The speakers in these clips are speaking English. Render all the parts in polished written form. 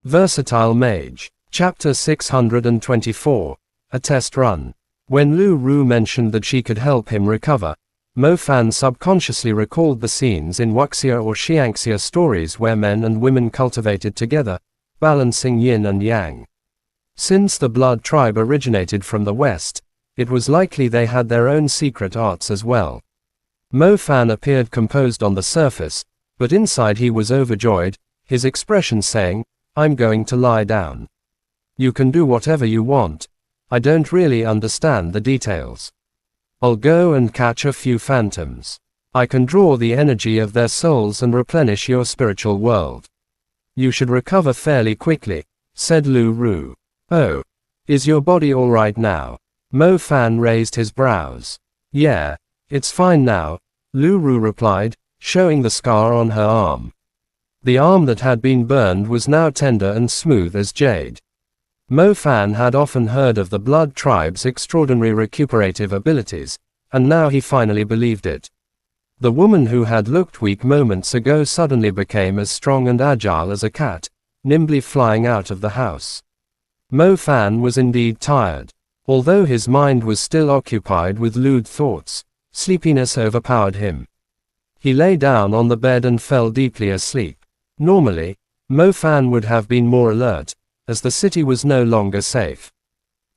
Versatile Mage. Chapter 624. A Test Run. When Lu Ru mentioned that she could help him recover, Mo Fan subconsciously recalled the scenes in Wuxia or Xiangxia stories where men and women cultivated together, balancing yin and yang. Since the blood tribe originated from the West, it was likely they had their own secret arts as well. Mo Fan appeared composed on the surface, but inside he was overjoyed, his expression saying, "I'm going to lie down. You can do whatever you want. I don't really understand the details. I'll go and catch a few phantoms. I can draw the energy of their souls and replenish your spiritual world. You should recover fairly quickly," said Lu Ru. "Oh. Is your body all right now?" Mo Fan raised his brows. "Yeah, it's fine now," Lu Ru replied, showing the scar on her arm. The arm that had been burned was now tender and smooth as jade. Mo Fan had often heard of the blood tribe's extraordinary recuperative abilities, and now he finally believed it. The woman who had looked weak moments ago suddenly became as strong and agile as a cat, nimbly flying out of the house. Mo Fan was indeed tired. Although his mind was still occupied with lewd thoughts, sleepiness overpowered him. He lay down on the bed and fell deeply asleep. Normally, Mo Fan would have been more alert, as the city was no longer safe.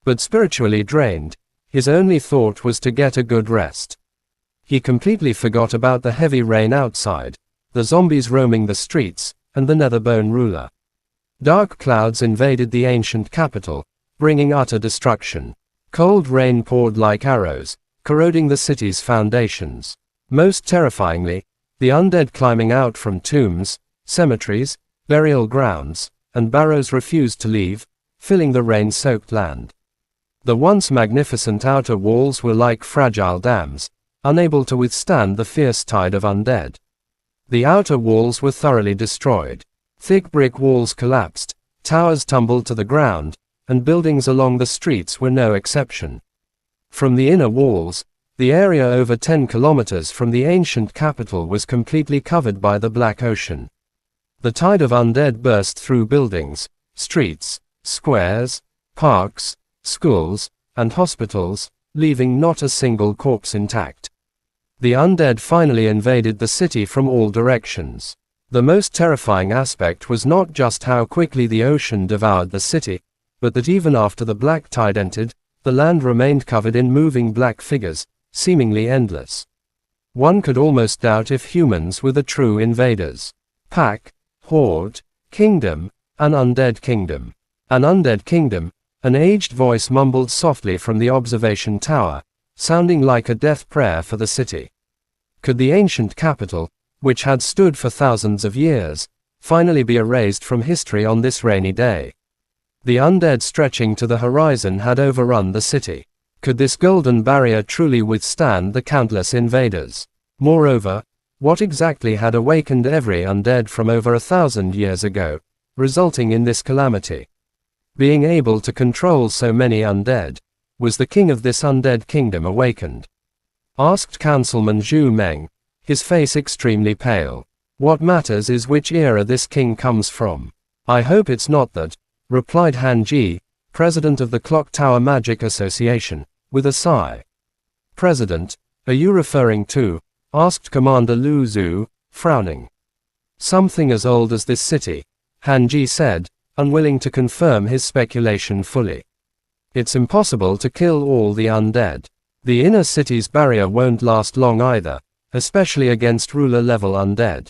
But spiritually drained, his only thought was to get a good rest. He completely forgot about the heavy rain outside, the zombies roaming the streets, and the Netherbone ruler. Dark clouds invaded the ancient capital, bringing utter destruction. Cold rain poured like arrows, corroding the city's foundations. Most terrifyingly, the undead climbing out from tombs, cemeteries, burial grounds, and barrows refused to leave, filling the rain-soaked land. The once magnificent outer walls were like fragile dams, unable to withstand the fierce tide of undead. The outer walls were thoroughly destroyed. Thick brick walls collapsed, towers tumbled to the ground, and buildings along the streets were no exception. From the inner walls, the area over 10 kilometers from the ancient capital was completely covered by the Black Ocean. The tide of undead burst through buildings, streets, squares, parks, schools, and hospitals, leaving not a single corpse intact. The undead finally invaded the city from all directions. The most terrifying aspect was not just how quickly the ocean devoured the city, but that even after the black tide entered, the land remained covered in moving black figures, seemingly endless. One could almost doubt if humans were the true invaders. Pack, horde, kingdom, an undead kingdom. An undead kingdom, an aged voice mumbled softly from the observation tower, sounding like a death prayer for the city. Could the ancient capital, which had stood for thousands of years, finally be erased from history on this rainy day? The undead stretching to the horizon had overrun the city. Could this golden barrier truly withstand the countless invaders? Moreover, what exactly had awakened every undead from over 1,000 years ago, resulting in this calamity? Being able to control so many undead, was the king of this undead kingdom awakened? Asked Councilman Zhu Meng, his face extremely pale. What matters is which era this king comes from. "I hope it's not that," replied Han Ji, president of the Clock Tower Magic Association, with a sigh. "President, are you referring to?" asked Commander Lu Zhu, frowning. "Something as old as this city," Han Ji said, unwilling to confirm his speculation fully. "It's impossible to kill all the undead. The inner city's barrier won't last long either, especially against ruler-level undead.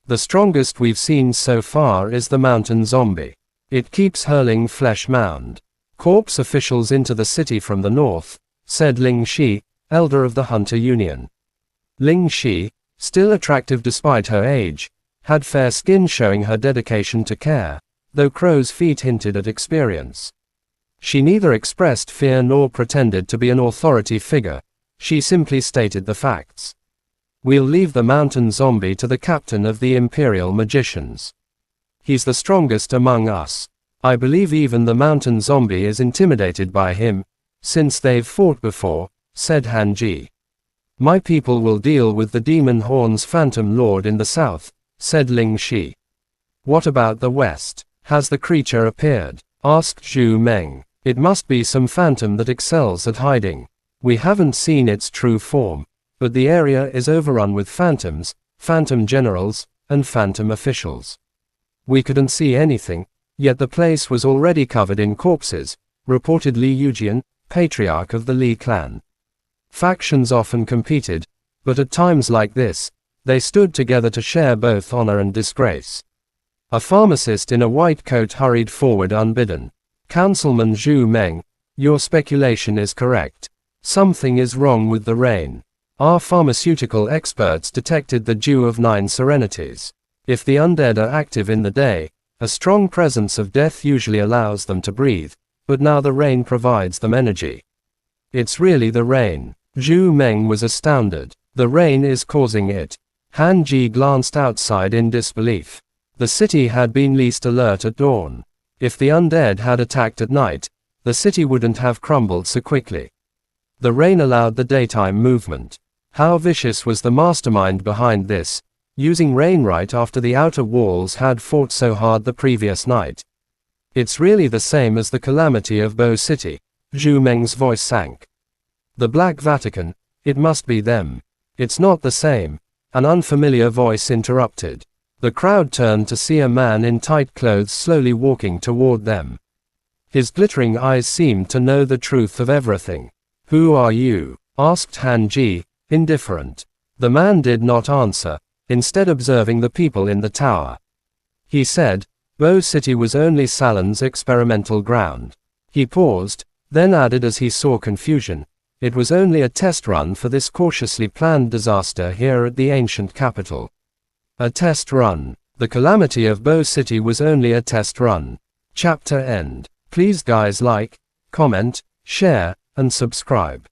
The strongest we've seen so far is the mountain zombie. It keeps hurling flesh mound corpse officials into the city from the north," said Ling Shi, elder of the Hunter Union. Ling Shi, still attractive despite her age, had fair skin showing her dedication to care, though crow's feet hinted at experience. She neither expressed fear nor pretended to be an authority figure, she simply stated the facts. "We'll leave the mountain zombie to the captain of the Imperial Magicians. He's the strongest among us. I believe even the mountain zombie is intimidated by him, since they've fought before," said Han Ji. "My people will deal with the Demon Horn's Phantom Lord in the south," said Ling Shi. "What about the west?" Has the creature appeared? Asked Zhu Meng. It must be some phantom that excels at hiding. We haven't seen its true form, but the area is overrun with phantoms, phantom generals, and phantom officials. We couldn't see anything, yet the place was already covered in corpses, reported Li Yujian, patriarch of the Li clan. Factions often competed, but at times like this, they stood together to share both honor and disgrace. A pharmacist in a white coat hurried forward unbidden. Councilman Zhu Meng, your speculation is correct. Something is wrong with the rain. Our pharmaceutical experts detected the dew of 9 serenities. If the undead are active in the day, a strong presence of death usually allows them to breathe, but now the rain provides them energy. It's really the rain. Zhu Meng was astounded. The rain is causing it. Han Ji glanced outside in disbelief. The city had been least alert at dawn. If the undead had attacked at night, the city wouldn't have crumbled so quickly. The rain allowed the daytime movement. How vicious was the mastermind behind this, using rain right after the outer walls had fought so hard the previous night? It's really the same as the calamity of Bo City. Zhu Meng's voice sank. The Black Vatican, it must be them. It's not the same, an unfamiliar voice interrupted. The crowd turned to see a man in tight clothes slowly walking toward them. His glittering eyes seemed to know the truth of everything. Who are you? Asked Han Ji, indifferent. The man did not answer, instead observing the people in the tower. He said, Bo City was only Salon's experimental ground. He paused, then added as he saw confusion, it was only a test run for this cautiously planned disaster here at the ancient capital. A test run. The calamity of Bo City was only a test run. Chapter end. Please guys like, comment, share, and subscribe.